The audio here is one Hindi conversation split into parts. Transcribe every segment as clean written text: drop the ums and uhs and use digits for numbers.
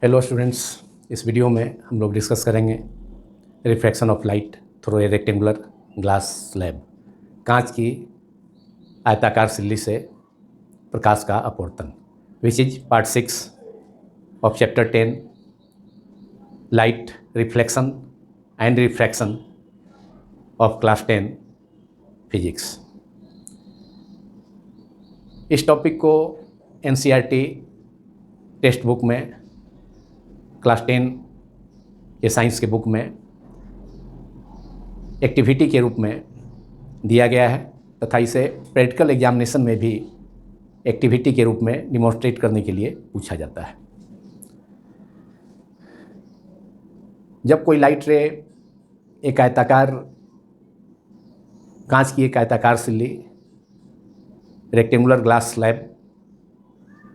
हेलो स्टूडेंट्स, इस वीडियो में हम लोग डिस्कस करेंगे refraction of light through a rectangular glass slab. कांच की आयताकार सिल्ली से प्रकाश का अपवर्तन, which is part 6 of chapter 10 light reflection and refraction of class 10 physics. इस टॉपिक को एनसीईआरटी टेक्स्ट बुक में क्लास 10 के साइंस के बुक में एक्टिविटी के रूप में दिया गया है तथा इसे प्रैक्टिकल एग्जामिनेशन में भी एक्टिविटी के रूप में डिमॉन्स्ट्रेट करने के लिए पूछा जाता है। जब कोई लाइट रे एक आयताकार कांच की एक आयताकार सिल्ली रेक्टेंगुलर ग्लास स्लैब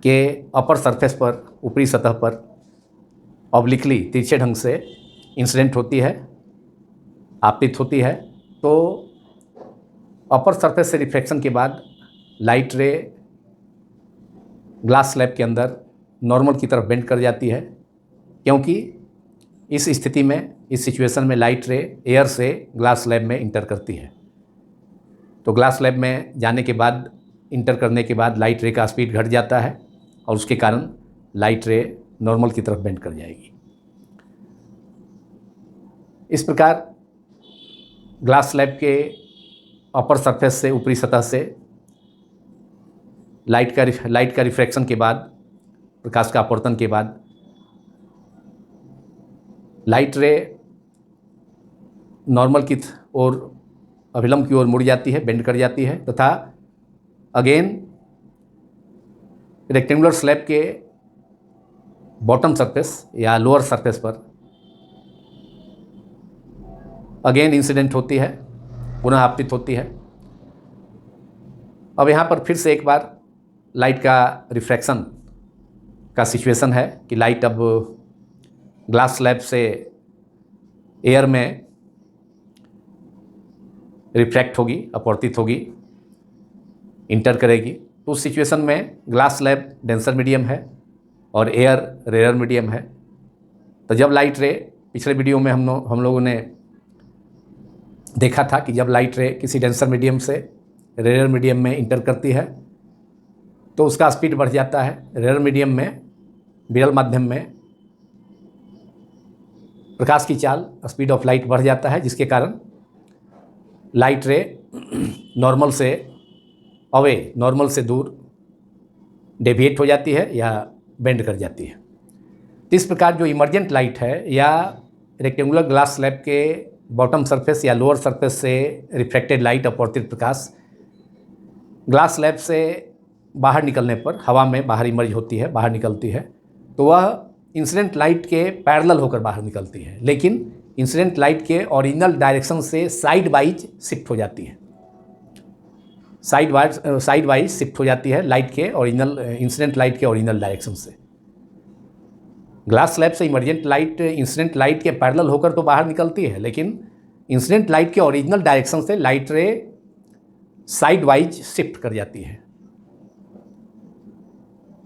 के अपर सरफेस पर, ऊपरी सतह पर ऑब्लिकली तिरछे ढंग से इंसिडेंट होती है, आपतित होती है, तो अपर सरफेस से रिफ्लेक्शन के बाद लाइट रे ग्लास स्लैब के अंदर नॉर्मल की तरफ बेंड कर जाती है, क्योंकि इस स्थिति में, इस सिचुएशन में लाइट रे एयर से ग्लास स्लैब में इंटर करती है। तो ग्लास स्लैब में जाने के बाद, इंटर करने के बाद लाइट रे का स्पीड घट जाता है और उसके कारण लाइट रे नॉर्मल की तरफ बेंड कर जाएगी। इस प्रकार ग्लास स्लैब के अपर सरफेस से, ऊपरी सतह से लाइट का रिफ्रैक्शन के बाद, प्रकाश का अपवर्तन के बाद लाइट रे नॉर्मल की ओर, अभिलंब की ओर मुड़ जाती है, बेंड कर जाती है, तथा अगेन रेक्टेंगुलर स्लैब के बॉटम सरफेस या लोअर सरफेस पर अगेन इंसिडेंट होती है, पुनः आपतित होती है। अब यहाँ पर फिर से एक बार लाइट का रिफ्रैक्शन का सिचुएशन है कि लाइट अब ग्लास स्लैब से एयर में रिफ्रैक्ट होगी, अपवर्तित होगी, इंटर करेगी। तो उस सिचुएशन में ग्लास स्लैब डेंसर मीडियम है और एयर रेयर मीडियम है। तो जब लाइट रे, पिछले वीडियो में हम लोगों ने देखा था कि जब लाइट रे किसी डेंसर मीडियम से रेयर मीडियम में इंटर करती है तो उसका स्पीड बढ़ जाता है। रेयर मीडियम में, विरल माध्यम में प्रकाश की चाल, स्पीड ऑफ लाइट बढ़ जाता है, जिसके कारण लाइट रे नॉर्मल से अवे, नॉर्मल से दूर डेविएट हो जाती है या बेंड कर जाती है। तो इस प्रकार जो इमर्जेंट लाइट है या रेक्टेंगुलर ग्लास स्लैब के बॉटम सरफेस या लोअर सरफेस से रिफ्लेक्टेड लाइट, अपवर्तित प्रकाश ग्लास स्लैब से बाहर निकलने पर, हवा में बाहर इमर्ज होती है, बाहर निकलती है, तो वह इंसिडेंट लाइट के पैरेलल होकर बाहर निकलती है, लेकिन इंसिडेंट लाइट के ओरिजिनल डायरेक्शन से साइड वाइज शिफ्ट हो जाती है। साइड वाइज शिफ्ट हो जाती है लाइट के ओरिजिनल, इंसिडेंट लाइट के ओरिजिनल डायरेक्शन से। ग्लास स्लैब से इमर्जेंट लाइट इंसिडेंट लाइट के पैरेलल होकर तो बाहर निकलती है, लेकिन इंसिडेंट लाइट के ओरिजिनल डायरेक्शन से लाइट रे साइड वाइज शिफ्ट कर जाती है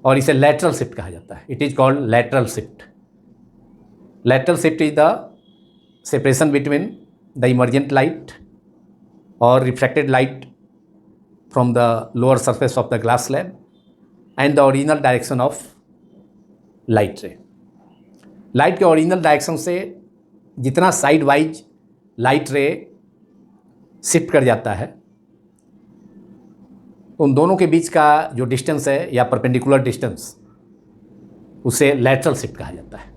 और इसे लैटरल शिफ्ट कहा जाता है। It is called lateral shift. Lateral shift is the separation between the emergent light और refracted light from the lower surface of the glass slab and the original direction of light ray. Light के ओरिजिनल डायरेक्शन से जितना साइड वाइज लाइट रे शिफ्ट कर जाता है, उन दोनों के बीच का जो डिस्टेंस है या परपेंडिकुलर डिस्टेंस, उसे लैटरल शिफ्ट कहा जाता है।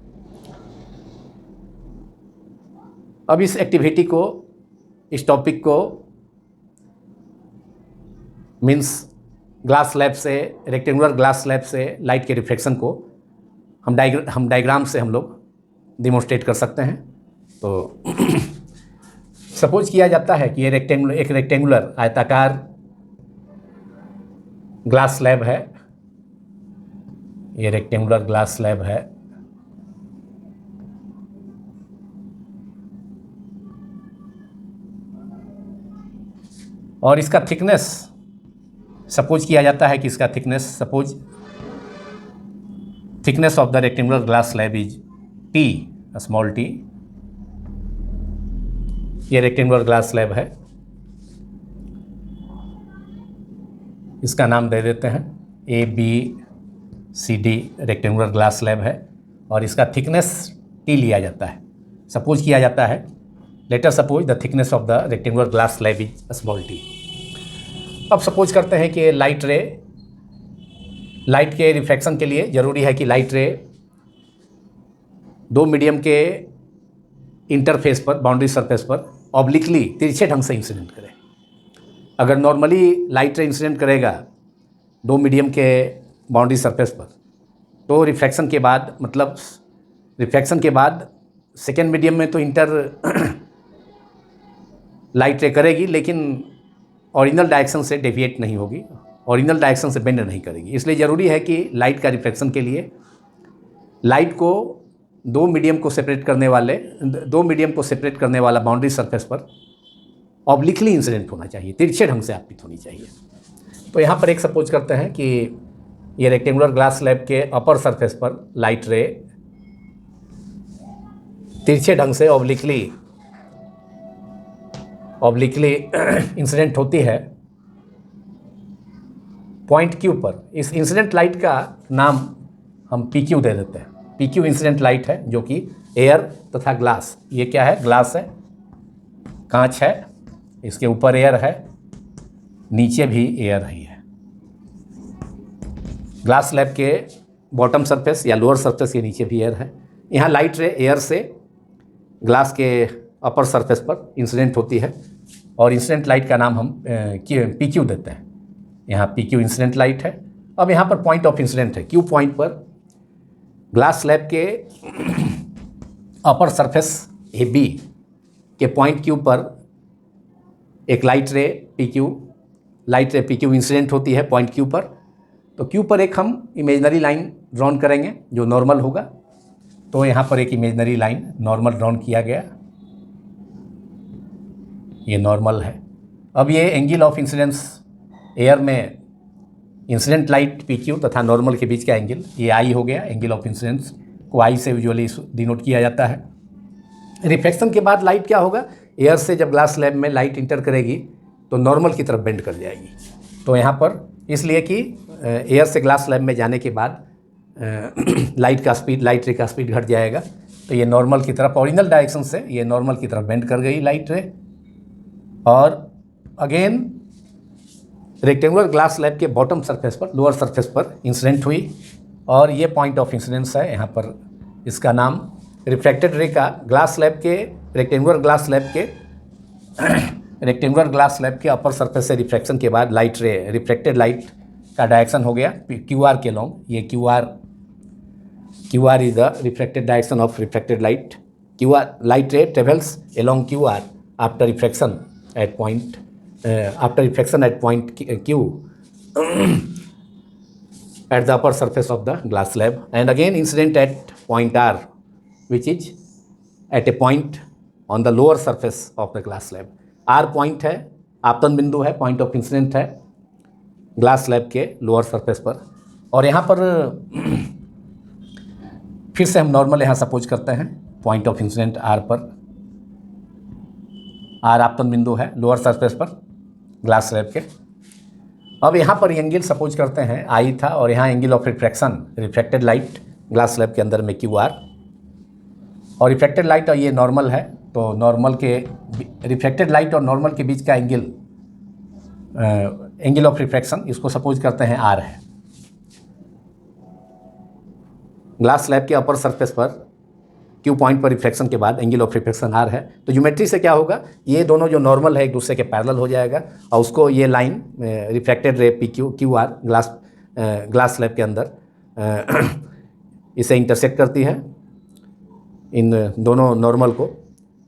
अब इस एक्टिविटी को, इस टॉपिक को, मीन्स ग्लास स्लैब से, रेक्टेंगुलर ग्लास स्लैब से लाइट के रिफ्लेक्शन को हम डायग्राम से हम लोग डिमॉन्स्ट्रेट कर सकते हैं। तो सपोज किया जाता है कि ये एक रेक्टेंगुलर आयताकार ग्लास स्लैब है, ये रेक्टेंगुलर ग्लास स्लैब है, और इसका थिकनेस सपोज किया जाता है कि इसका thickness suppose thickness of the rectangular glass slab is T, small T. ये रेक्टेंगुलर ग्लास स्लैब है, इसका नाम दे देते हैं ABCD रेक्टेंगुलर ग्लास स्लैब है, और इसका थिकनेस टी लिया जाता है। सपोज किया जाता है, later suppose the thickness of the rectangular glass slab is small t. अब सपोज करते हैं कि लाइट के रिफ्रैक्शन के लिए ज़रूरी है कि लाइट रे दो मीडियम के इंटरफेस पर, बाउंड्री सरफेस पर ऑब्लिकली तिरछे ढंग से इंसिडेंट करे। अगर नॉर्मली लाइट रे इंसिडेंट करेगा दो मीडियम के बाउंड्री सरफेस पर, तो रिफ्रैक्शन के बाद, मतलब रिफ्रैक्शन के बाद सेकेंड मीडियम में तो लाइट रे करेगी, लेकिन ओरिजिनल डायरेक्शन से डेविएट नहीं होगी, ओरिजिनल डायरेक्शन से बेंड नहीं करेगी। इसलिए ज़रूरी है कि लाइट का रिफ्रैक्शन के लिए लाइट को दो मीडियम को सेपरेट करने वाला बाउंड्री सरफेस पर ऑब्लिकली इंसिडेंट होना चाहिए, तिरछे ढंग से आपतित होनी चाहिए। तो यहाँ पर एक सपोज करते हैं कि ये रेक्टेंगुलर ग्लास स्लैब के अपर सरफेस पर लाइट रे तिरछे ढंग से ऑब्लिकली इंसिडेंट होती है पॉइंट क्यू पर। इस इंसिडेंट लाइट का नाम हम PQ दे देते हैं। PQ इंसिडेंट लाइट है, जो कि एयर तथा ग्लास, ये क्या है, ग्लास है, कांच है, इसके ऊपर एयर है, नीचे भी एयर ही है। ग्लास स्लैब के बॉटम सरफेस या लोअर सरफेस के नीचे भी एयर है। यहाँ लाइट रे एयर से ग्लास के अपर सरफेस पर इंसिडेंट होती है, और इंसिडेंट लाइट का नाम हम PQ देते हैं। यहाँ PQ इंसिडेंट लाइट है। अब यहाँ पर पॉइंट ऑफ इंसिडेंट है, Q पॉइंट पर ग्लास स्लैब के अपर सरफेस AB के पॉइंट Q पर एक लाइट रे PQ इंसिडेंट होती है पॉइंट Q पर। तो Q पर एक हम इमेजिनरी लाइन ड्रॉन करेंगे जो नॉर्मल होगा। तो यहाँ पर एक इमेजिनरी लाइन नॉर्मल ड्रॉन किया गया, ये नॉर्मल है। अब ये एंगल ऑफ इंसिडेंस एयर में इंसिडेंट लाइट PQ तथा नॉर्मल के बीच का एंगल, ये I हो गया। एंगल ऑफ इंसिडेंस को I से यूजुअली डिनोट किया जाता है। रिफ्लेक्शन के बाद लाइट क्या होगा, एयर से जब ग्लास स्लैब में लाइट इंटर करेगी तो नॉर्मल की तरफ बेंड कर जाएगी। तो यहाँ पर इसलिए कि एयर से ग्लास स्लैब में जाने के बाद लाइट रे का स्पीड घट जाएगा, तो ये नॉर्मल की तरफ, ओरिजिनल डायरेक्शन से ये नॉर्मल की तरफ बेंड कर गई लाइट रे, और अगेन रेक्टेंगुलर ग्लास स्लैब के बॉटम सरफेस पर, लोअर सरफेस पर इंसिडेंट हुई, और ये पॉइंट ऑफ इंसिडेंस है। यहाँ पर इसका नाम रिफ्रैक्टेड रे का ग्लास स्लैब के रेक्टेंगुलर ग्लास स्लैब के अपर सरफेस से रिफ्रैक्शन के बाद लाइट रे, रिफ्रैक्टेड लाइट का डायरेक्शन हो गया QR के लॉन्ग। ये QR is the refracted direction of refracted light. Light ray travels along QR after refraction at point Q at the upper surface of the glass slab, and again incident at point R, which is at a point on the lower surface of the glass slab. R point है, आपतन बिंदु है, पॉइंट ऑफ इंसिडेंट है ग्लास स्लैब के लोअर सरफेस पर। और यहाँ पर फिर से हम नॉर्मल यहाँ सपोज करते हैं पॉइंट ऑफ इंसिडेंट R पर। R आपतन बिंदु है लोअर सरफेस पर ग्लास स्लैब के। अब यहाँ पर एंगल सपोज करते हैं I था, और यहाँ angle of refraction, refracted light glass slab के अंदर में QR, और रिफ्रैक्टेड लाइट और ये नॉर्मल है, तो नॉर्मल के रिफ्रैक्टेड लाइट और नॉर्मल के बीच का एंगल ऑफ रिफ्रैक्शन, इसको सपोज करते हैं R है। ग्लास स्लैब के अपर सरफेस पर Q पॉइंट पर रिफ्रैक्शन के बाद एंगल ऑफ रिफ्रैक्शन R है। तो ज्योमेट्री से क्या होगा, ये दोनों जो नॉर्मल है एक दूसरे के पैरेलल हो जाएगा, और उसको ये लाइन रिफ्रैक्टेड रे QR ग्लास स्लैब के अंदर इसे इंटरसेक्ट करती है, इन दोनों नॉर्मल को।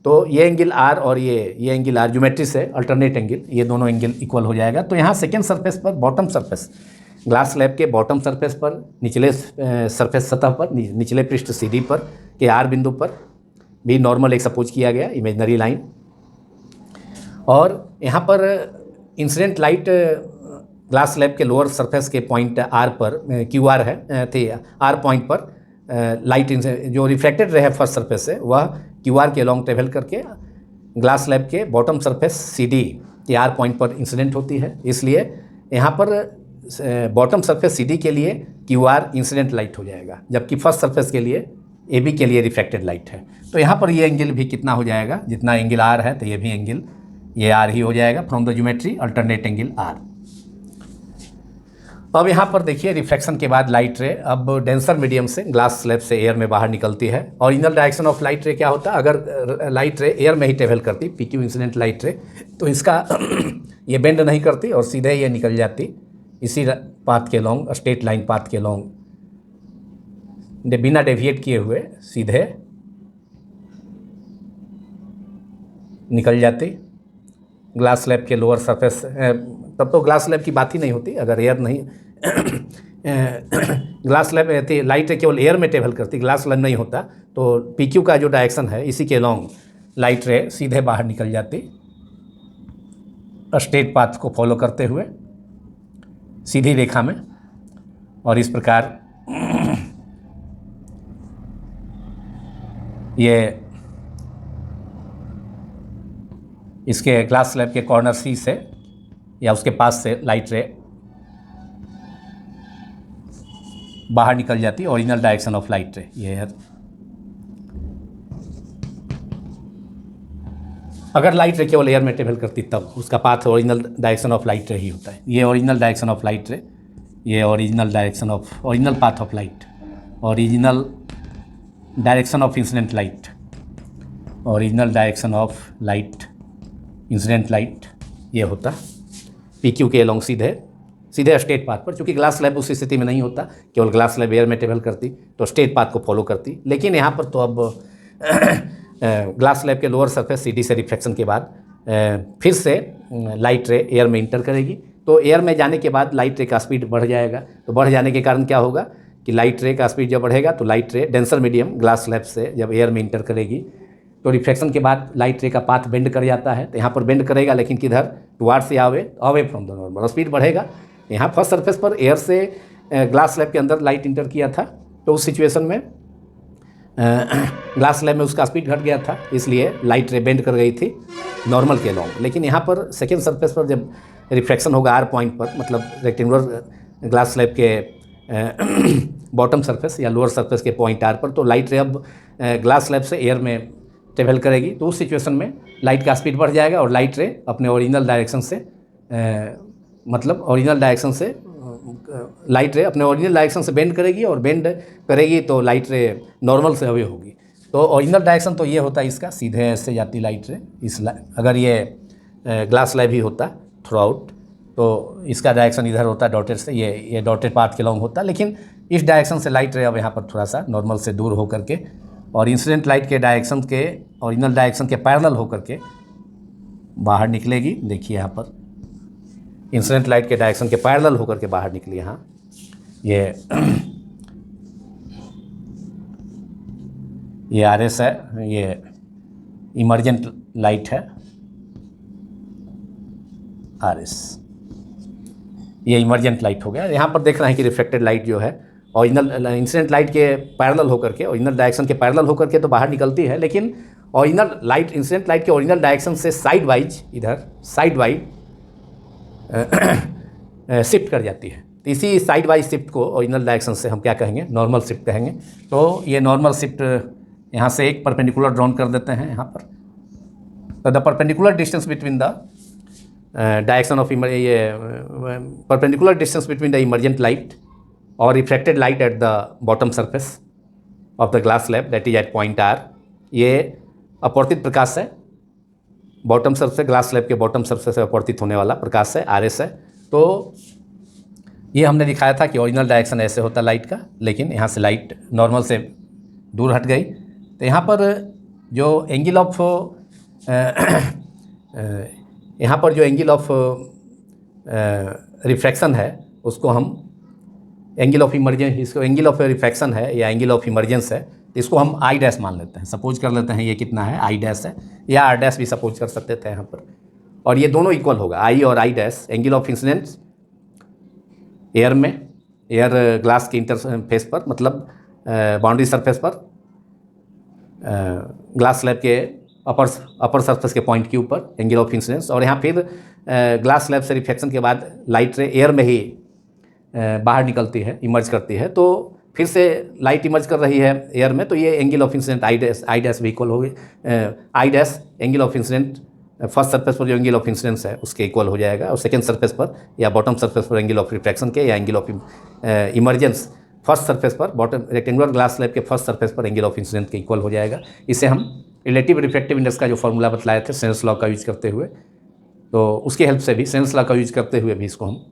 तो ये एंगल R और ये एंगल R ज्योमेट्री से अल्टरनेट एंगल, ये दोनों एंगल इक्वल हो जाएगा। तो यहाँ सेकेंड सरफेस पर, बॉटम सरफेस, ग्लास स्लैब के बॉटम सरफेस पर, निचले सरफेस सतह पर, निचले पृष्ठ CD पर के R बिंदु पर भी नॉर्मल एक सपोज किया गया इमेजिनरी लाइन। और यहाँ पर इंसिडेंट लाइट ग्लास स्लैब के लोअर सरफेस के पॉइंट आर पर क्यू आर है थे आर पॉइंट पर लाइट जो रिफ्लेक्टेड रहे फर्स्ट सरफेस से वह क्यू आर के अलॉन्ग ट्रेवल करके ग्लास स्लैब के बॉटम सरफेस सी डी के आर पॉइंट पर इंसिडेंट होती है। इसलिए यहाँ पर बॉटम सरफेस सी डी के लिए क्यू आर इंसिडेंट लाइट हो जाएगा, जबकि फर्स्ट सरफेस के लिए ए बी के लिए रिफ्लेक्टेड लाइट है। तो यहाँ पर ये एंगल भी कितना हो जाएगा, जितना एंगल आर है तो ये भी एंगल ये आर ही हो जाएगा from the geometry alternate angle R. अब यहाँ पर देखिए रिफ्लेक्शन के बाद लाइट रे अब डेंसर मीडियम से ग्लास स्लैब से एयर में बाहर निकलती है। ओरिजिनल डायरेक्शन ऑफ लाइट रे क्या होता है, अगर लाइट रे एयर में ही ट्रेवल करती पी क्यू इंसिडेंट लाइट रे तो इसका ये बेंड नहीं करती और सीधे ये निकल जाती इसी पाथ के लॉन्ग, स्ट्रेट लाइन पाथ के लॉन्ग बिना डेविएट किए हुए सीधे निकल जाती ग्लास स्लैब के लोअर सरफेस। तब तो ग्लास स्लैब की बात ही नहीं होती अगर एयर नहीं ग्लास स्लैब लाइट केवल एयर में ट्रेवल करती, ग्लास स्लैब नहीं होता तो पी क्यू का जो डायरेक्शन है इसी के लॉन्ग लाइट रे सीधे बाहर निकल जाती स्ट्रेट पाथ को फॉलो करते हुए सीधी रेखा में, और इस प्रकार ये इसके ग्लास स्लैब के कॉर्नर सी से या उसके पास से लाइट रे बाहर निकल जाती है ओरिजिनल डायरेक्शन ऑफ लाइट रे। ये है अगर लाइट रे केवल एयर में ट्रेवल करती तब उसका path original direction of light ray ही होता है। ये ओरिजिनल डायरेक्शन ऑफ लाइट रे, ये original direction of original path of light, original direction of incident light, original direction of light incident light ये होता पी क्यू के लॉन्ग सीधे स्ट्रेट पाथ पर। चूँकि ग्लास स्लैब उस स्थिति में नहीं होता, केवल ग्लास स्लैब एयर में ट्रेवल करती तो स्ट्रेट पाथ को फॉलो करती। लेकिन यहाँ पर तो अब ग्लास स्लैब के लोअर सरफेस सी डी से रिफ्लेक्शन के बाद फिर से लाइट रे एयर में इंटर करेगी, तो एयर में जाने के बाद लाइट रे का स्पीड बढ़ जाएगा। तो बढ़ जाने के कारण क्या होगा कि लाइट रे का स्पीड जब बढ़ेगा तो लाइट रे डेंसर मीडियम ग्लास स्लैब से जब एयर में इंटर करेगी तो रिफ्लेक्शन के बाद लाइट रे का पाथ बेंड कर जाता है। तो यहाँ पर बेंड करेगा लेकिन किधर, टुवार्ड्स से away from the normal, speed बढ़ेगा। यहाँ फर्स्ट सरफेस पर एयर से ग्लास स्लैब के अंदर लाइट इंटर किया था तो उस सिचुएशन में ग्लास स्लैब में उसका स्पीड घट गया था, इसलिए लाइट रे बेंड कर गई थी नॉर्मल के लॉन्ग। लेकिन यहाँ पर सेकेंड सरफेस पर जब रिफ्लेक्शन होगा आर पॉइंट पर, मतलब रेक्टेंगुलर ग्लास स्लैब के बॉटम सरफेस या लोअर सरफेस के पॉइंट आर पर, तो लाइट रे अब ग्लास स्लैब से एयर में ट्रेवल करेगी। तो उस सिचुएशन में लाइट का स्पीड बढ़ जाएगा और लाइट रे अपने ओरिजिनल डायरेक्शन से लाइट रे अपने ओरिजिनल डायरेक्शन से बेंड करेगी और बेंड करेगी तो लाइट रे नॉर्मल से अवे होगी। तो ओरिजिनल डायरेक्शन तो ये होता है इसका, सीधे ऐसे जाती लाइट रे। अगर ये ग्लास स्लैब ही होता थ्रू आउट तो इसका डायरेक्शन इधर होता डॉटेड से, ये डॉटेड पाथ के लॉन्ग होता। लेकिन इस डायरेक्शन से लाइट रे अब यहाँ पर थोड़ा सा नॉर्मल से दूर होकर के और इंसिडेंट लाइट के डायरेक्शन के ओरिजिनल डायरेक्शन के पैरेलल होकर के बाहर निकलेगी। देखिए यहाँ पर इंसिडेंट लाइट के डायरेक्शन के पैरेलल होकर के बाहर निकली। यहाँ ये आर एस है, ये इमर्जेंट लाइट है आर एस, ये इमर्जेंट लाइट हो गया। यहाँ पर देख रहे हैं कि रिफ्लेक्टेड लाइट जो है ओरिजिनल इंसिडेंट लाइट के पैरेलल होकर के, ओरिजिनल डायरेक्शन के पैरेलल होकर के तो बाहर निकलती है, लेकिन ओरिजिनल लाइट इंसिडेंट लाइट के ओरिजिनल डायरेक्शन से साइड वाइज इधर साइड वाइज शिफ्ट कर जाती है। तो इसी साइड वाइज शिफ्ट को ओरिजिनल डायरेक्शन से हम क्या कहेंगे, नॉर्मल शिफ्ट कहेंगे। तो ये नॉर्मल शिफ्ट यहाँ से एक परपेंडिकुलर ड्रॉन कर देते हैं यहाँ पर। तो the perpendicular distance between the direction of perpendicular distance between the emergent light और reflected light at the bottom surface of the glass slab that is at point R, ये अपवर्तित प्रकाश है। बॉटम सरफेस ग्लास स्लैब के बॉटम सरफेस से अपवर्तित होने वाला प्रकाश है, आर एस है। तो ये हमने दिखाया था कि ओरिजिनल डायरेक्शन ऐसे होता लाइट का, लेकिन यहाँ से लाइट नॉर्मल से दूर हट गई। तो यहाँ पर जो एंगल ऑफ रिफ्रैक्शन है उसको हम एंगल ऑफ इमर्जेंस, इसको एंगल ऑफ रिफ्रैक्शन है या एंगल ऑफ इमर्जेंस है, तो इसको हम आई डैश मान लेते हैं। सपोज कर लेते हैं ये कितना है, आई डैश है, या आर डैश भी सपोज कर सकते थे यहाँ पर। और ये दोनों इक्वल होगा, आई और I dash angle of incidence air में, एयर ग्लास के इंटरफेस पर, मतलब बाउंड्री सरफेस पर, ग्लास स्लैब के अपर सरफेस के पॉइंट के ऊपर एंगल ऑफ इंसिडेंस, और यहाँ फिर ग्लास स्लैब से रिफ्लेक्शन के बाद लाइट रे एयर में ही बाहर निकलती है, इमर्ज करती है, तो फिर से लाइट इमर्ज कर रही है एयर में, तो ये angle of incident I dash भी इक्वल होगी, I dash angle of incident first surface पर जो एंगल ऑफ इंसिडेंस है उसके इक्वल हो जाएगा, और सेकेंड सरफेस पर या बॉटम सरफेस पर एंगल ऑफ रिफ्रैक्शन के या angle of emergence first surface पर, बॉटम रेक्टेंगुलर ग्लास स्लैब के फर्स्ट सरफेस पर एंगल ऑफ इंसिडेंस के इक्वल हो जाएगा। इसे हम रिलेटिव रिफ्रैक्टिव इंडेक्स का जो फॉर्मूला बतलाए थे सेंस लॉ का यूज करते हुए, तो उसकी हेल्प से भी, सेंस लॉ का यूज करते हुए भी इसको हम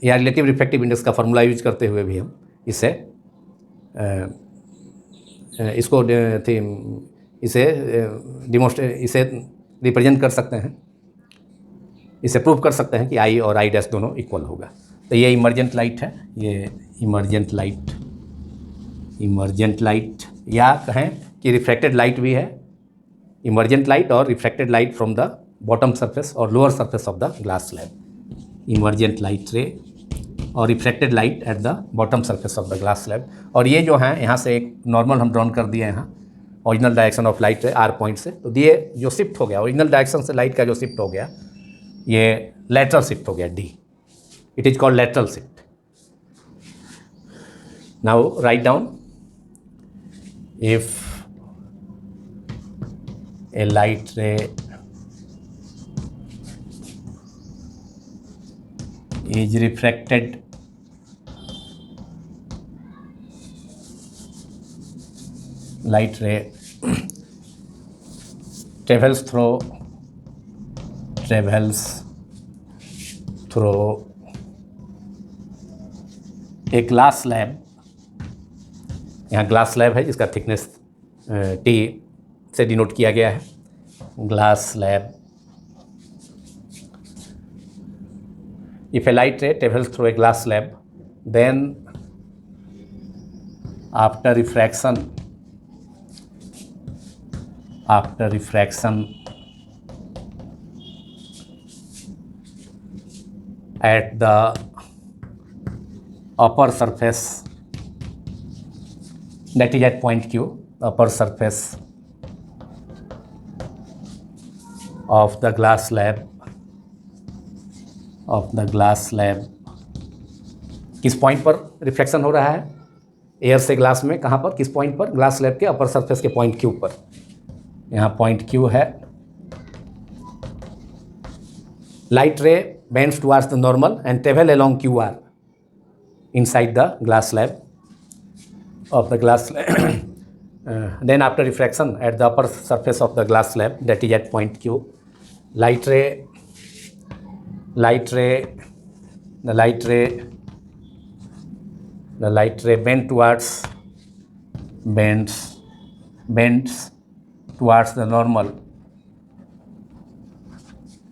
या रिलेटिव रिफ्रैक्टिव इंडेक्स का फॉर्मूला यूज करते हुए भी हम इसे इसे रिप्रेजेंट कर सकते हैं, इसे प्रूव कर सकते हैं कि आई और आई डैश दोनों इक्वल होगा। तो ये इमर्जेंट लाइट है, ये इमर्जेंट लाइट या कहें कि रिफ्रैक्टेड लाइट भी है, इमर्जेंट लाइट और refracted light from the bottom surface और lower surface of the glass slab, emergent light ray और refracted light at the bottom surface of the glass slab. और ये जो है यहाँ से एक नॉर्मल हम ड्रॉन कर दिए यहाँ original direction of light ray R point से, तो ये जो शिफ्ट हो गया ओरिजिनल डायरेक्शन से लाइट का जो शिफ्ट हो गया, ये लेटरल शिफ्ट हो गया D, it is called lateral shift. Now write down, if a light ray is refracted light ray travels through a glass slab, यहाँ ग्लास स्लैब है जिसका थिकनेस टी से डिनोट किया गया है, glass slab. If a light ray travels through a glass slab, then after refraction at the upper surface, that is at point Q, upper surface of the glass slab, किस पॉइंट पर रिफ्लेक्शन हो रहा है एयर से ग्लास में, कहाँ पर, किस पॉइंट पर, ग्लास स्लैब के अपर सरफेस के पॉइंट क्यू पर। यहाँ पॉइंट क्यू है, light ray bends towards the normal and travel along Q R inside the glass slab of the glass then after refraction at the upper surface of the glass slab, that is at point Q, the light ray bends towards the normal,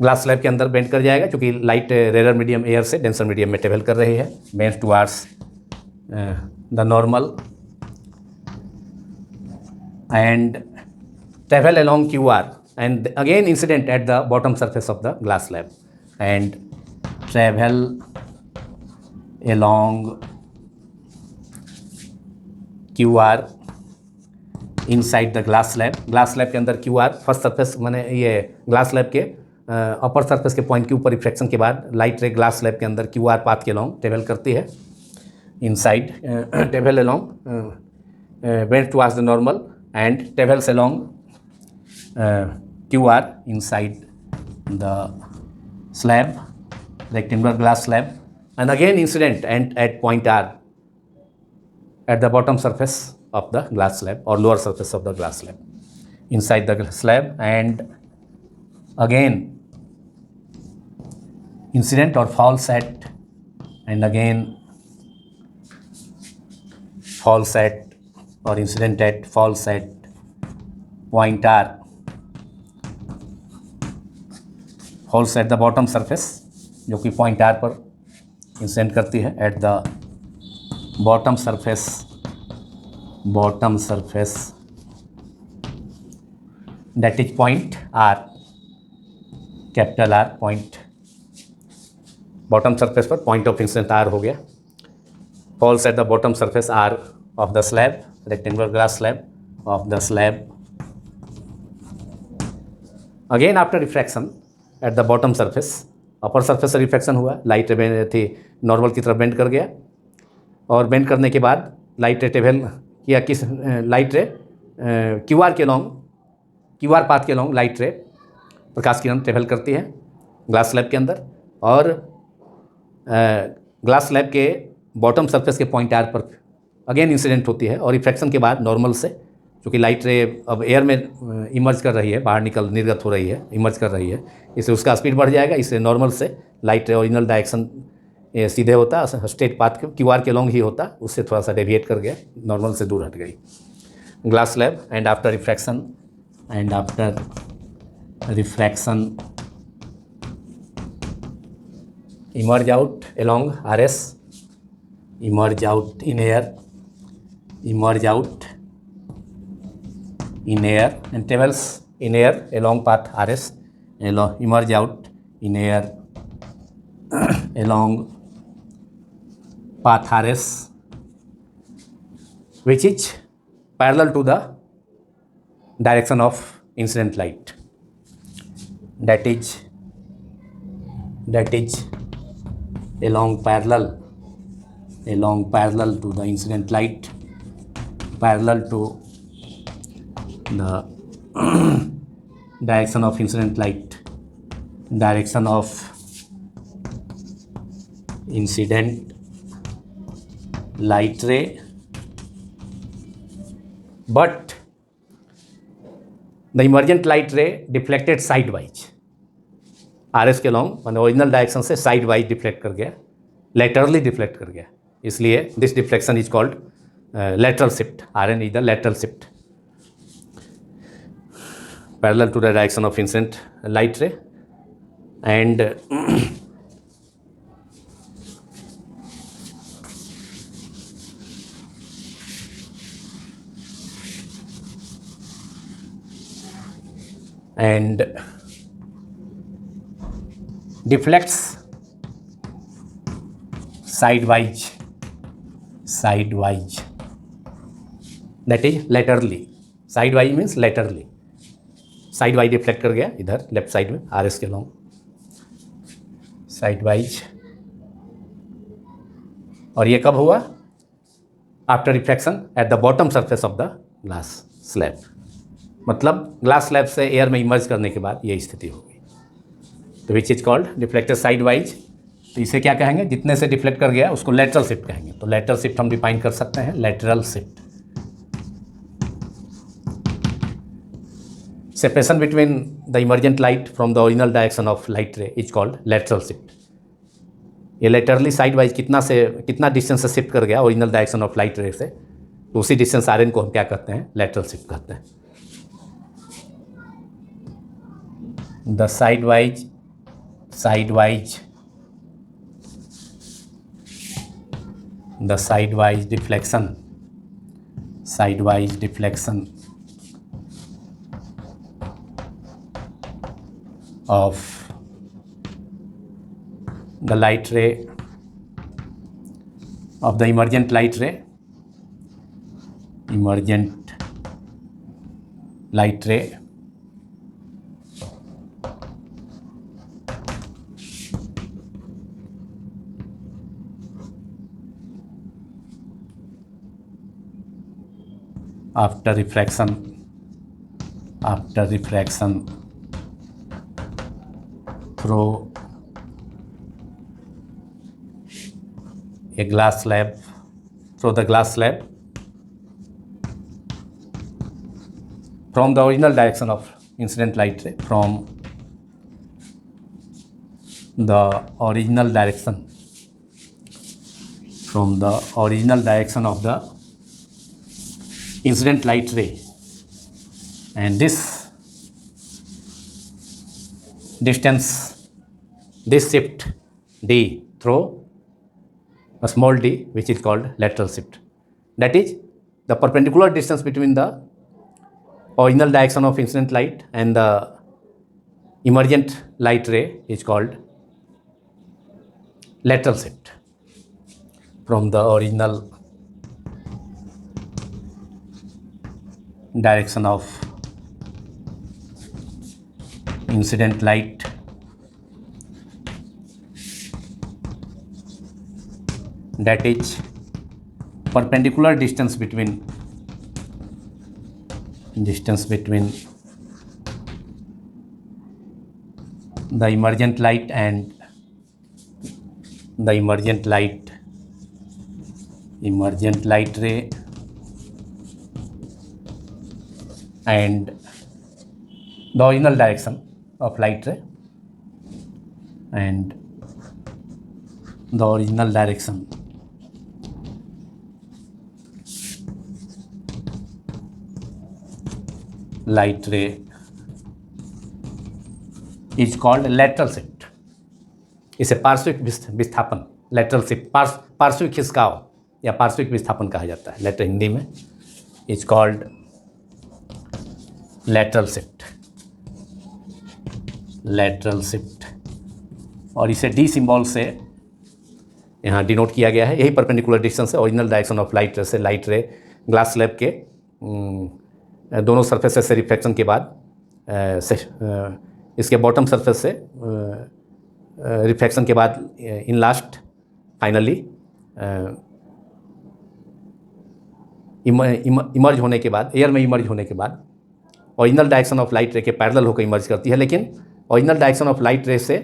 glass slab के अंदर बेंड कर जाएगा क्योंकि लाइट रेयर मीडियम एयर से डेंसर मीडियम में ट्रेवल कर रही है, bends towards the normal and travel along QR and again incident at the bottom surface of the glass slab and travel along QR inside the glass slab। Glass slab के अंदर QR फर्स्ट सरफेस माने ये ग्लास स्लैब के अपर सरफेस के पॉइंट के ऊपर रिफ्लेक्शन के बाद लाइट रे ग्लास स्लैब के अंदर QR पाथ के अलॉन्ग ट्रेवल करती है, inside travel along bend towards the normal and travels along QR inside the slab, rectangular glass slab, and again incident and at point R at the bottom surface of the glass slab or lower surface of the glass slab inside the slab, and again incident or falls at and again falls at or incident at falls at point R, falls at the bottom surface जो कि point R पर इंसिडेंट करती है, at the bottom surface that is point R, capital R point bottom surface पर पॉइंट ऑफ इंसिडेंट आर हो गया, falls at the bottom surface R of the slab, rectangular glass slab of the slab. Again after refraction at the bottom surface, upper surface से रिफ्रैक्शन हुआ, लाइट रे थी नॉर्मल की तरफ बेंड कर गया, और बेंड करने के बाद लाइट रे ट्रेवल किया किस लाइट रे क्यू आर के लॉन्ग, क्यू आर पाथ के लॉन्ग लाइट रे प्रकाश किरण ट्रेवल करती है ग्लास स्लैब के अंदर, और ग्लास स्लैब के बॉटम सरफेस के पॉइंट आर पर अगेन इंसिडेंट होती है, और रिफ्रैक्शन के बाद नॉर्मल से, क्योंकि लाइट रे अब एयर में इमर्ज कर रही है, बाहर निर्गत हो रही है, इमर्ज कर रही है, इससे उसका स्पीड बढ़ जाएगा, इससे नॉर्मल से लाइट रे ओरिजिनल डायरेक्शन सीधे होता, स्ट्रेट पाथ क्यू आर के लॉन्ग ही होता, उससे थोड़ा सा डेविएट कर गया, नॉर्मल से दूर हट गई glass slab. And after refraction emerge out along RS, emerge out in air and travels in air along path RS, emerge out in air along path RS, which is parallel to the direction of incident light. That is along parallel to the incident light, parallel to the direction of incident light, direction of incident light ray, but the emergent light ray deflected sidewise, RS के लॉन्ग मैंने ओरिजिनल डायरेक्शन से साइड वाइज डिफ्लेक्ट कर गया, लेटरली डिफ्लेक्ट कर गया, इसलिए this deflection is called lateral shift. RN is the lateral shift parallel to the direction of incident light ray. And deflects sidewise, that is laterally. Sidewise means laterally, sidewise deflect कर गया इधर लेफ्ट साइड में RS के लॉन्ग, sidewise. और ये कब हुआ? After refraction at the bottom surface of the glass slab, मतलब ग्लास स्लैब से एयर में इमर्ज करने के बाद ये स्थिति होगी. तो which is called deflected side wise. तो इसे क्या कहेंगे? जितने से डिफ्लेक्ट कर गया उसको लेटरल शिफ्ट कहेंगे. तो लेटरल शिफ्ट हम डिफाइन कर सकते हैं, lateral shift, separation between the emergent light from the original direction of light रे इज कॉल्ड लेटरल शिफ्ट. ये लेटरली साइड वाइज कितना डिस्टेंस से शिफ्ट कर गया ओरिजिनल डायरेक्शन ऑफ लाइट रे से, तो उसी डिस्टेंस RN को हम क्या कहते हैं? लेटरल शिफ्ट कहते हैं. The side wise deflection of the light ray, of the emergent light ray, after refraction through a glass slab, from the original direction of incident light ray, from the original direction of the incident light ray, and this distance, this shift d through a small d, which is called lateral shift. That is the perpendicular distance between the original direction of incident light and the emergent light ray is called lateral shift from the original direction of incident light that is perpendicular distance between the emergent light and the emergent light ray and the original direction of light ray and the original direction light ray is called lateral shift. इसे पार्श्विक विस्थापन lateral shift पार्श्विक खिसकाव या पार्श्विक विस्थापन कहा जाता है लेटर हिंदी में is called lateral shift और इसे डी सिंबल से यहाँ डिनोट किया गया है। यही परपेंडिकुलर डिस्टेंस है ओरिजिनल डायरेक्शन ऑफ लाइट रे से लाइट रे ग्लास स्लैब के दोनों सरफेस से रिफ्लेक्शन के बाद इसके बॉटम सरफेस से रिफ्लेक्शन के बाद इन लास्ट फाइनली इमर्ज होने के बाद एयर में इमर्ज होने के बाद ओरिजिनल डायरेक्शन ऑफ लाइट रे के पैरेलल होकर इमर्ज करती है, लेकिन ओरिजिनल डायरेक्शन ऑफ लाइट रे से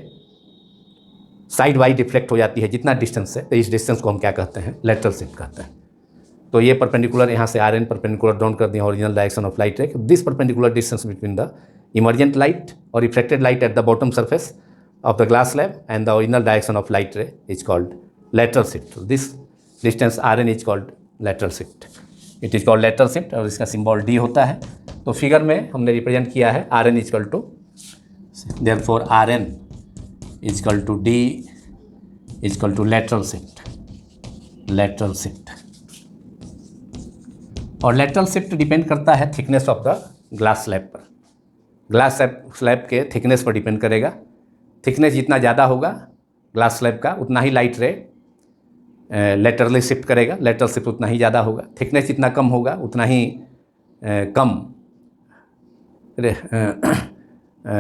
साइड वाइज रिफ्लेक्ट हो जाती है जितना डिस्टेंस है, तो इस डिस्टेंस को हम क्या कहते हैं, लेटरल शिफ्ट कहते हैं। तो ये परपेंडिकुलर यहाँ से आर एन परपेंडिकुलर डाउन कर दिया original direction of light ray. This perpendicular distance between the emergent light और reflected light at the bottom surface of the glass slab and the original direction of light ray is called lateral shift. So this distance Rn is called lateral shift. It is called lateral shift और इसका सिंबल d होता है। तो फिगर में हमने रिप्रेजेंट किया है Rn is equal to, therefore Rn is equal to d is equal to lateral shift. और lateral shift डिपेंड करता है thickness of the glass slab पर। ग्लास स्लैब के थिकनेस पर डिपेंड करेगा। थिकनेस जितना ज़्यादा होगा ग्लास स्लैब का उतना ही लाइट रे लेटरली शिफ्ट करेगा, लेटरल शिफ्ट उतना ही ज़्यादा होगा। थिकनेस जितना कम होगा उतना ही कम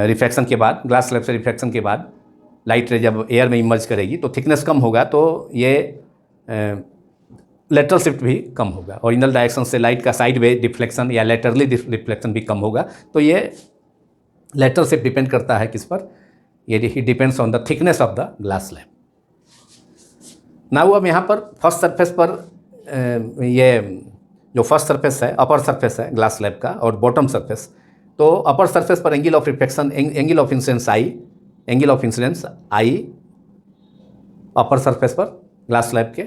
रिफ्लेक्शन के बाद, ग्लास स्लैब से रिफ्लेक्शन के बाद लाइट रे जब एयर में इमर्ज करेगी तो थिकनेस कम होगा, तो ये लेटरल शिफ्ट भी कम होगा। ओरिजिनल डायरेक्शन से लाइट का साइड वे रिफ्लेक्शन या लेटरली रिफ्लेक्शन भी कम होगा। तो ये लेटरल शिफ्ट डिपेंड करता है किस पर, ये depends on the thickness of the glass slab. Now अब यहाँ पर फर्स्ट सरफेस पर ये जो फर्स्ट सरफेस है अपर सरफेस है ग्लास स्लैब का और बॉटम सरफेस, तो अपर सरफेस पर angle of reflection angle of incidence I upper surface पर ग्लास स्लैब के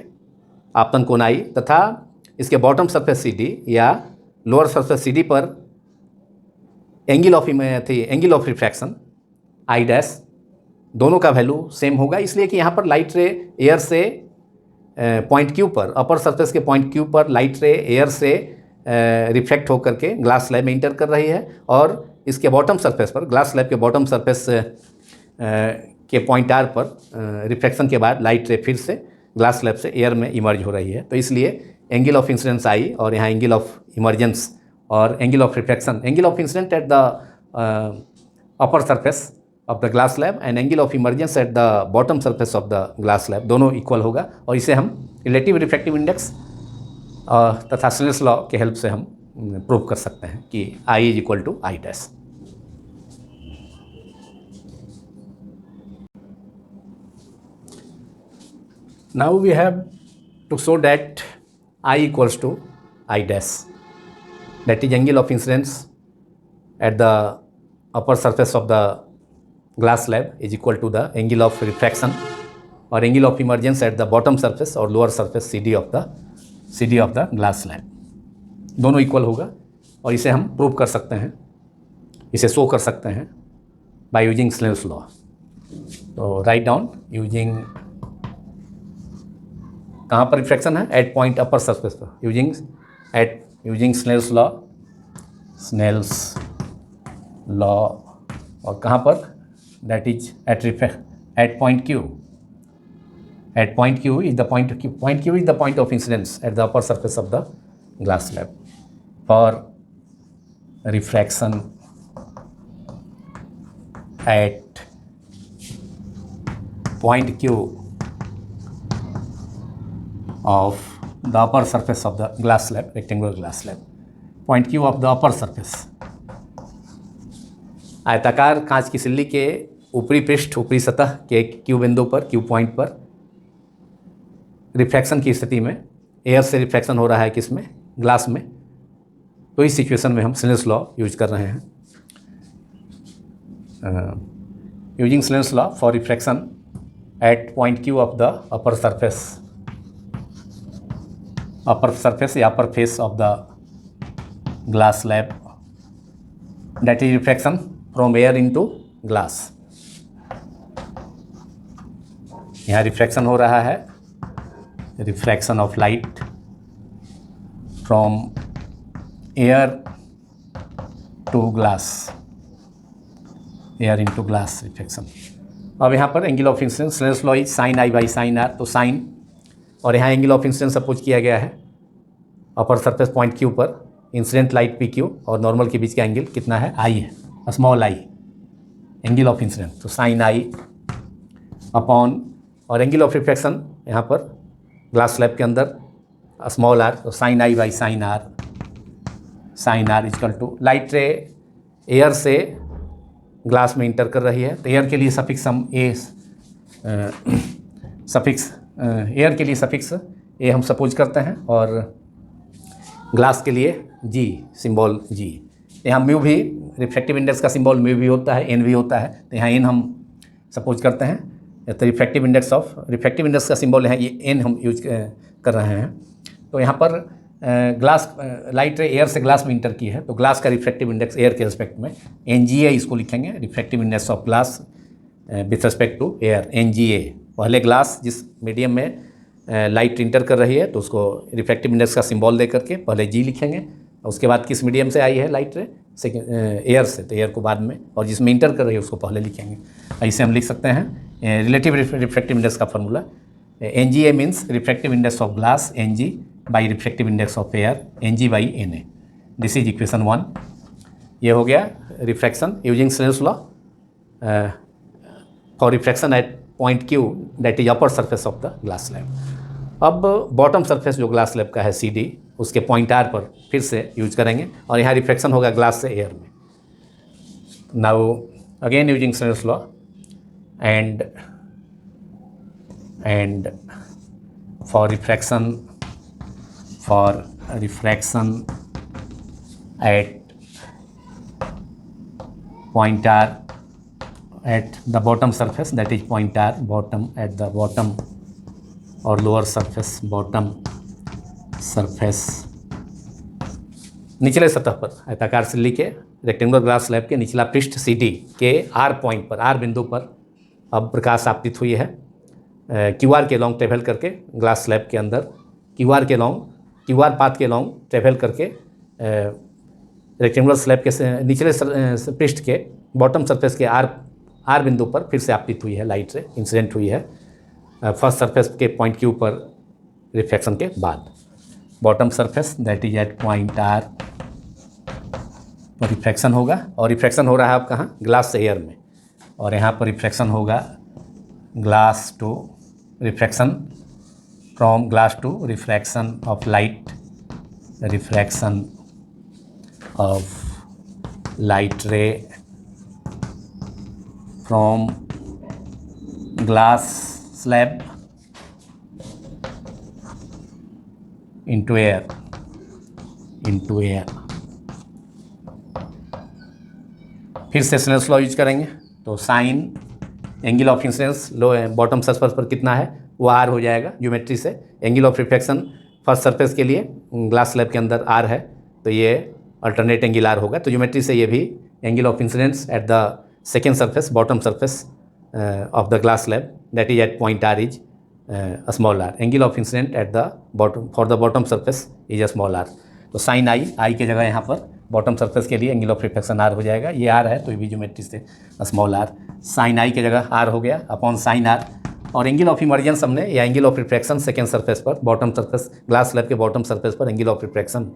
आपतन कोण आई, तथा इसके बॉटम सरफेस सी डी या लोअर सरफेस सी डी पर angle of refraction I dash, दोनों का वैल्यू सेम होगा। इसलिए कि यहाँ पर लाइट रे एयर से पॉइंट क्यू पर, अपर सरफेस के पॉइंट क्यू पर लाइट रे एयर से रिफ्लेक्ट होकर के ग्लास स्लैब में इंटर कर रही है और इसके बॉटम सरफेस पर, ग्लास स्लैब के बॉटम सरफेस के पॉइंट आर पर रिफ्लेक्शन के बाद लाइट रे फिर से ग्लास स्लैब से एयर में इमर्ज हो रही है। तो इसलिए एंगल ऑफ इंसिडेंस आई और यहाँ एंगल ऑफ इमर्जेंस और angle of reflection, angle of incident at the upper surface of the glass slab and angle of emergence at the bottom surface of the glass slab, दोनों इक्वल होगा। और इसे हम रिलेटिव रिफ्रैक्टिव इंडेक्स तथा स्नेल्स लॉ के हेल्प से हम प्रूव कर सकते हैं कि I is equal to I dash. Now we have to show that I equals to I dash, that is angle of incidence at the upper surface of the glass slab is equal to the angle of refraction or angle of emergence at the bottom surface or lower surface CD of the glass slab, दोनों इक्वल होगा। और इसे हम प्रूव कर सकते हैं, इसे शो कर सकते हैं बाय यूजिंग स्नेल्स लॉ। तो राइट डाउन यूजिंग, कहाँ पर रिफ्रैक्शन है, एट पॉइंट अपर सरफेस पर, यूजिंग स्नेल्स लॉ और कहाँ पर, that is at point Q, at point Q is the point Q is the point of incidence at the upper surface of the glass slab. For refraction at point Q of the upper surface of the glass slab, rectangular glass slab. Point Q of the upper surface. आयताकार कांच की सिल्ली के ऊपरी पृष्ठ, ऊपरी सतह के Q बिंदु पर, Q पॉइंट पर रिफ्रैक्शन की स्थिति में एयर से रिफ्रैक्शन हो रहा है किसमें, ग्लास में, तो इस सिचुएशन में हम स्नेल्स लॉ यूज कर रहे हैं. Using Snell's law for refraction at point Q of the upper surface या upper face of the glass slab, that is refraction from air into glass. यहाँ रिफ्रैक्शन हो रहा है, refraction of light from air to glass, air into glass refraction. अब यहाँ पर angle of incidence, Snell's law is sine I by sine are, तो साइन, और यहाँ एंगल ऑफ इंसिडेंस सपोज किया गया है अपर सरफेस पॉइंट Q पर, इंसिडेंट लाइट PQ और नॉर्मल के बीच का एंगल कितना है, आई है, small i, angle of incidence, तो साइन आई अपॉन, और एंगल ऑफ रिफ्रैक्शन यहाँ पर ग्लास स्लैब के अंदर स्मॉल आर, तो sine I by sine r equal to, light ray air से ग्लास में इंटर कर रही है, तो एयर के लिए सफिक्स हम ए एयर के लिए सफिक्स ए हम सपोज करते हैं, और ग्लास के लिए जी, सिंबल जी. यहाँ म्यू भी, रिफ्रैक्टिव इंडेक्स का सिंबल म्यू भी होता है, एन भी होता है, तो यहाँ एन हम सपोज करते हैं. तो रिफ्रैक्टिव इंडेक्स का सिंबल है ये एन हम यूज कर रहे हैं. तो यहाँ पर ग्लास, लाइट रे एयर से ग्लास में इंटर की है, तो ग्लास का रिफ्रैक्टिव इंडेक्स एयर के रिस्पेक्ट में NGA इसको लिखेंगे, refractive index of glass with respect to air, NGA. पहले ग्लास जिस मीडियम में लाइट इंटर कर रही है तो उसको रिफ्रैक्टिव इंडेक्स का सिंबल दे करके पहले G लिखेंगे, उसके बाद किस मीडियम से आई है लाइट रे, एयर से, तो एयर को बाद में, और जिसमें इंटर कर रही है उसको पहले लिखेंगे. ऐसे हम लिख सकते हैं रिलेटिव रिफ्रैक्टिव इंडेक्स का formula. NGA means refractive index of glass, NG by refractive index of air, NG by NA. This is equation 1. ये हो गया refraction using Snell's law for refraction at point Q that is upper surface of the glass slab. अब बॉटम सरफेस जो ग्लास स्लैब का है CD, उसके पॉइंट R पर फिर से यूज करेंगे, और यहाँ रिफ्रैक्शन होगा ग्लास से एयर में. Now again using Snell's law and for refraction at point R at the bottom surface, that is point R, bottom, at the bottom or lower surface, bottom surface, निचले सतह पर आयताकार सिल्ली के रेक्टेंगुलर ग्लास स्लैब के निचला पृष्ठ CD के R पॉइंट पर, R बिंदु पर अब प्रकाश आपतित हुई है QR के लॉन्ग ट्रेवल करके ग्लास स्लैब के अंदर, QR पाथ के लॉन्ग ट्रेवल करके रेक्टेंगुलर स्लैब के निचले पृष्ठ के बॉटम सरफेस के R बिंदु पर फिर से आपतित हुई है लाइट से, इंसिडेंट हुई है फर्स्ट सरफेस के पॉइंट Q पर रिफ्रैक्शन के बाद. Bottom surface that is at point R पर रिफ्रैक्शन होगा, और रिफ्रैक्शन हो रहा है अब कहाँ, ग्लास से एयर में, और यहाँ पर रिफ्रैक्शन होगा glass to, refraction from glass to, refraction of light, refraction of light ray from glass slab into air. फिर से स्नेल्स लॉ यूज करेंगे, तो साइन एंगल ऑफ इंसिडेंस लो बॉटम सरफेस पर कितना है वो R हो जाएगा ज्योमेट्री से. Angle of refraction first surface के लिए ग्लास स्लैब के अंदर R है, तो ये अल्टरनेट एंगल R होगा, तो ज्योमेट्री से ये भी angle of incidence at the second surface, bottom surface of the glass slab that is at point R is small r. Angle of incident at the bottom for the bottom surface is small r. तो साइन आई के जगह यहाँ पर बॉटम सरफेस के लिए एंगल ऑफ रिफ्लेक्शन r हो जाएगा. ये r है तो ये भी ज्योमेट्री से स्मॉल r. साइन आई के जगह r हो गया अपॉन साइन r, और एंगल ऑफ इमर्जेंस हमने या angle of refraction second surface पर, बॉटम सरफेस, ग्लास स्लैब के बॉटम सरफेस पर एंगल ऑफ रिफ्रैक्शन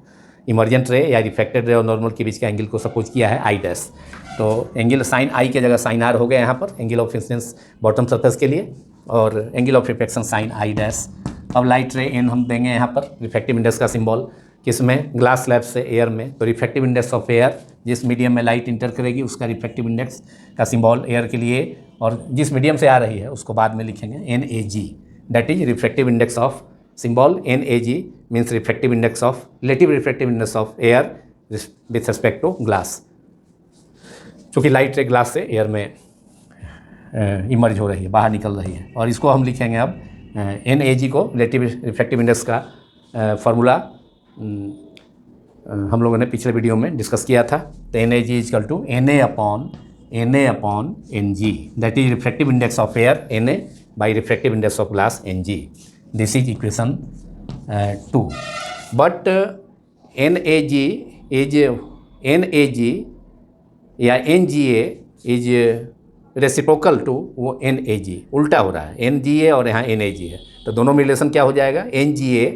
इमर्जेंट रे या रिफ्रैक्टेड रे और नॉर्मल के बीच का एंगल को सपोज किया है आई डैश। तो एंगल साइन आई के जगह साइन आर हो गया यहाँ पर angle of incidence bottom surface के लिए, और angle of refraction sine I dash. अब लाइट रे एन हम देंगे यहाँ पर, रिफ्रैक्टिव इंडेक्स का सिंबल किस में, ग्लास स्लैब से एयर में, तो रिफ्रैक्टिव इंडेक्स ऑफ एयर, जिस मीडियम में लाइट इंटर करेगी उसका रिफ्रैक्टिव इंडेक्स का सिंबल एयर के लिए, और जिस मीडियम से आ रही है उसको बाद में लिखेंगे NAG, that is refractive index of symbol NAG means refractive index of, relative refractive index of air with respect to glass, चूँकि लाइट रे ग्लास से एयर में इमर्ज हो रही है, बाहर निकल रही है। और इसको हम लिखेंगे अब NAG को, रिलेटिव रिफ्रैक्टिव इंडेक्स का फार्मूला हम लोगों ने पिछले वीडियो में डिस्कस किया था। तो NAG equal to NA upon NG, that is refractive index of air NA by refractive index of glass NG। This is equation 2। But NAG या NGA इज रेसिप्रोकल टू वो NAG, उल्टा हो रहा है, NGA और यहाँ NAG है, तो दोनों में रिलेशन क्या हो जाएगा, NGA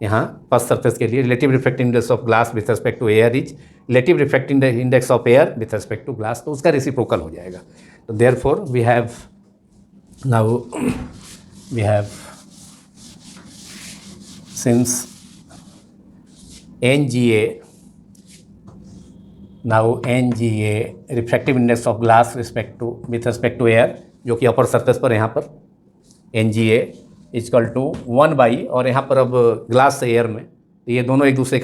यहाँ फर्स्ट सरफेस के लिए relative refractive index of glass with respect to air is relative refractive index of air with respect to glass, तो उसका रेसिप्रोकल हो जाएगा। तो therefore we have since NGA refractive index of glass with respect to air, जो कि अपर सरफेस पर यहाँ पर NGA इजकल टू 1/, और यहाँ पर अब ग्लास से एयर में, तो ये दोनों एक दूसरे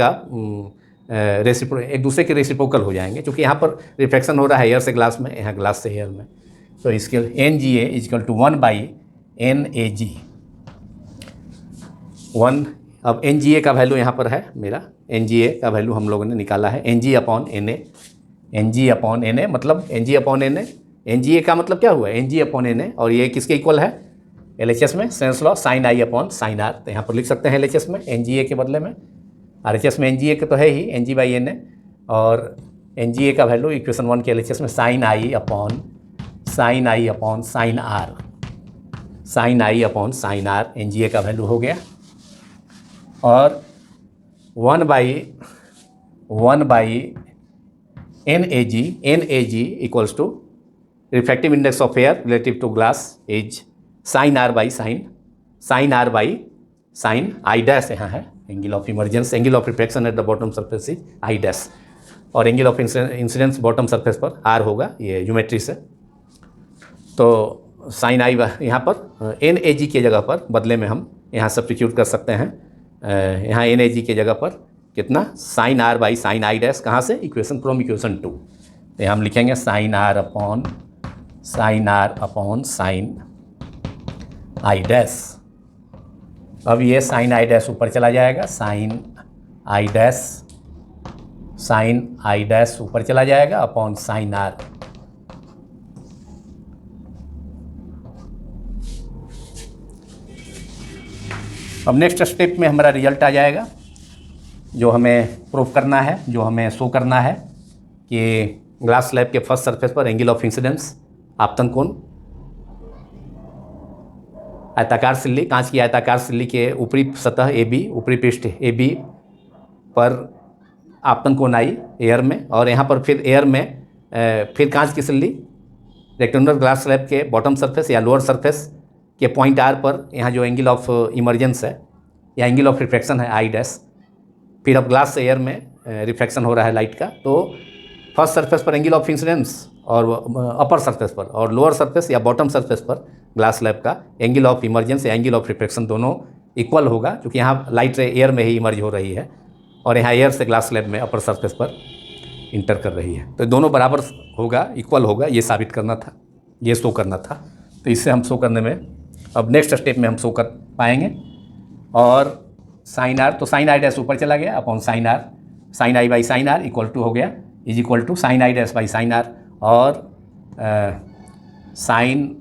के रेसिप्रोकल हो जाएंगे, क्योंकि यहाँ पर रिफ्रैक्शन हो रहा है एयर से ग्लास में, यहाँ ग्लास से एयर में। तो इसके NGA इजकल टू 1/NAG 1। अब NGA का वैल्यू यहाँ पर है मेरा, NGA का वैल्यू हम लोगों ने निकाला है NG अपॉन NA, मतलब NG अपॉन NA, NGA का मतलब क्या हुआ, NG अपॉन NA, और ये किसके इक्वल है, LHS में Snell's law sine I upon sine are. तो यहाँ पर लिख सकते हैं LHS में NGA के बदले में, RHS में NGA के तो है ही NG/NA, और NGA का वैल्यू इक्वेशन 1 के LHS में साइन आई अपॉन साइन आर, NGA का वैल्यू हो गया, और 1/NAG equals to refractive index of air relative to glass is sine are by sine I dash, यहाँ है angle of emergence, angle of refraction at the bottom surface is I dash, और angle of incidence bottom surface पर आर होगा, ये ज्योमेट्री से। तो साइन आई यहाँ पर NAG के जगह पर बदले में हम यहाँ सब्स्टिट्यूट कर सकते हैं, यहाँ NAG के जगह पर कितना, sine are by sine I dash, कहाँ से, इक्वेशन 2। तो हम लिखेंगे साइन आर अपॉन साइन आई डैश। अब ये साइन आई डैश ऊपर चला जाएगा, साइन आई डैश ऊपर चला जाएगा अपॉन साइन आर। अब नेक्स्ट स्टेप में हमारा रिजल्ट आ जाएगा, जो हमें प्रूफ करना है, जो हमें शो करना है कि ग्लास स्लैब के फर्स्ट सरफेस पर एंगल ऑफ इंसिडेंस आपतन कोण, आयताकार सिल्ली, कांच की आयताकार सिल्ली के ऊपरी सतह AB, ऊपरी पृष्ठ AB पर आपतन कोण आई एयर में, और यहाँ पर फिर एयर में फिर कांच की सिल्ली रेक्टेंगुलर ग्लास स्लैब के बॉटम सरफेस या लोअर सरफेस के पॉइंट R पर यहाँ जो एंगल ऑफ इमर्जेंस है या एंगल ऑफ रिफ्रैक्शन है आई डैश, फिर अब ग्लास से एयर में रिफ्रैक्शन हो रहा है लाइट का, तो फर्स्ट सरफेस पर एंगल ऑफ इंसिडेंस और अपर सरफेस पर और लोअर सरफेस या बॉटम सरफेस पर ग्लास स्लैब का एंगल ऑफ इमर्जेंस या एंगल ऑफ रिफ्रैक्शन दोनों इक्वल होगा, क्योंकि यहाँ लाइट रे एयर में ही इमर्ज हो रही है और यहाँ एयर से ग्लास स्लैब में अपर सरफेस पर इंटर कर रही है, तो दोनों बराबर होगा, इक्वल होगा, ये साबित करना था, ये शो करना था। तो इससे हम शो करने में अब नेक्स्ट स्टेप में हम शो कर पाएंगे। और साइन आर, तो साइन आई डैश ऊपर चला गया upon sine R, sine I by sine R equal to हो गया is equal to sine I dash by sine R, और साइन,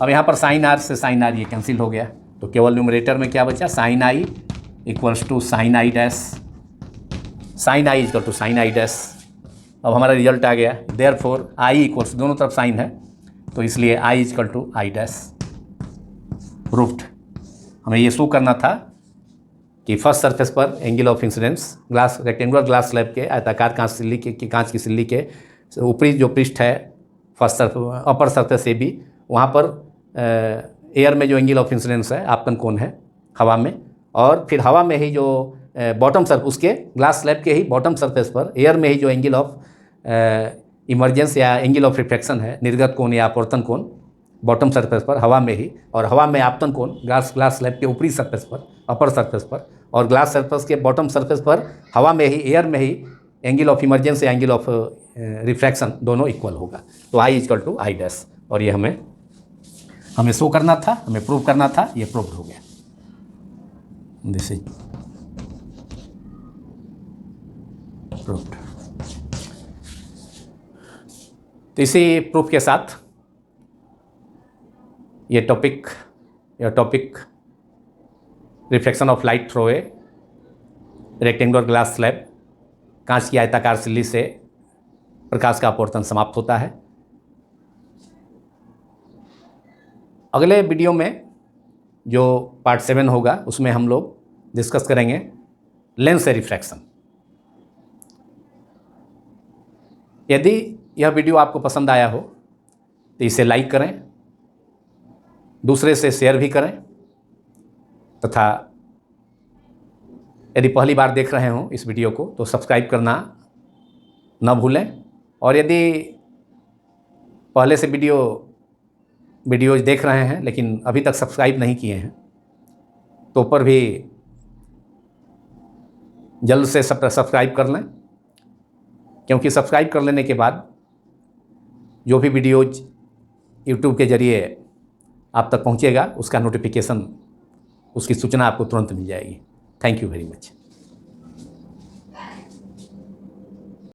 अब यहाँ पर साइन आर से साइन आर ये कैंसिल हो गया, तो केवल न्यूमरेटर में क्या बचा, sine I equals to sine I dash, sine I equal to sine I dash. अब हमारा रिजल्ट आ गया, देयरफॉर आई इक्वल्स, दोनों तरफ साइन है तो इसलिए I equal to I dash, proved. हमें ये शो करना था कि फर्स्ट सरफेस पर angle of incidence glass rectangular glass slab के आयताकार कांच की सिल्ली के ऊपरी जो पृष्ठ है फर्स्ट अपर सरफेस से भी, वहाँ पर एयर में जो एंगल ऑफ इंसिडेंस है आपतन कोण है हवा में, और फिर हवा में ही जो बॉटम सरफेस उसके ग्लास स्लैब के ही बॉटम सरफेस पर एयर में ही जो एंगल ऑफ इमर्जेंस या एंगल ऑफ रिफ्लेक्शन है निर्गत कोण या अपवर्तन कोण बॉटम सरफेस पर हवा में ही, और हवा में आपतन कोण ग्लास स्लैब के ऊपरी सरफेस पर अपर सरफेस पर, और ग्लास सरफेस के बॉटम सरफेस पर हवा में ही एयर में ही एंगल ऑफ इमर्जेंस या एंगल ऑफ रिफ्रैक्शन दोनों इक्वल होगा। तो I equal to I dash, और ये हमें शो करना था, हमें प्रूव करना था, ये प्रूव्ड हो गया। This is proved. तो इसी प्रूफ के साथ ये topic reflection of light through a rectangular glass slab कांच की आयताकार सिल्ली से प्रकाश का अपवर्तन समाप्त होता है। अगले वीडियो में जो पार्ट 7 होगा उसमें हम लोग डिस्कस करेंगे लेंस से रिफ्रैक्शन। यदि यह वीडियो आपको पसंद आया हो तो इसे लाइक करें, दूसरे से शेयर भी करें, तथा यदि पहली बार देख रहे हो इस वीडियो को तो सब्सक्राइब करना न भूलें। और यदि पहले से वीडियोज देख रहे हैं लेकिन अभी तक सब्सक्राइब नहीं किए हैं तो ऊपर भी जल्द से सब्सक्राइब कर लें, क्योंकि सब्सक्राइब कर लेने के बाद जो भी वीडियोज यूट्यूब के ज़रिए आप तक पहुंचेगा उसका नोटिफिकेशन, उसकी सूचना आपको तुरंत मिल जाएगी। Thank you very much.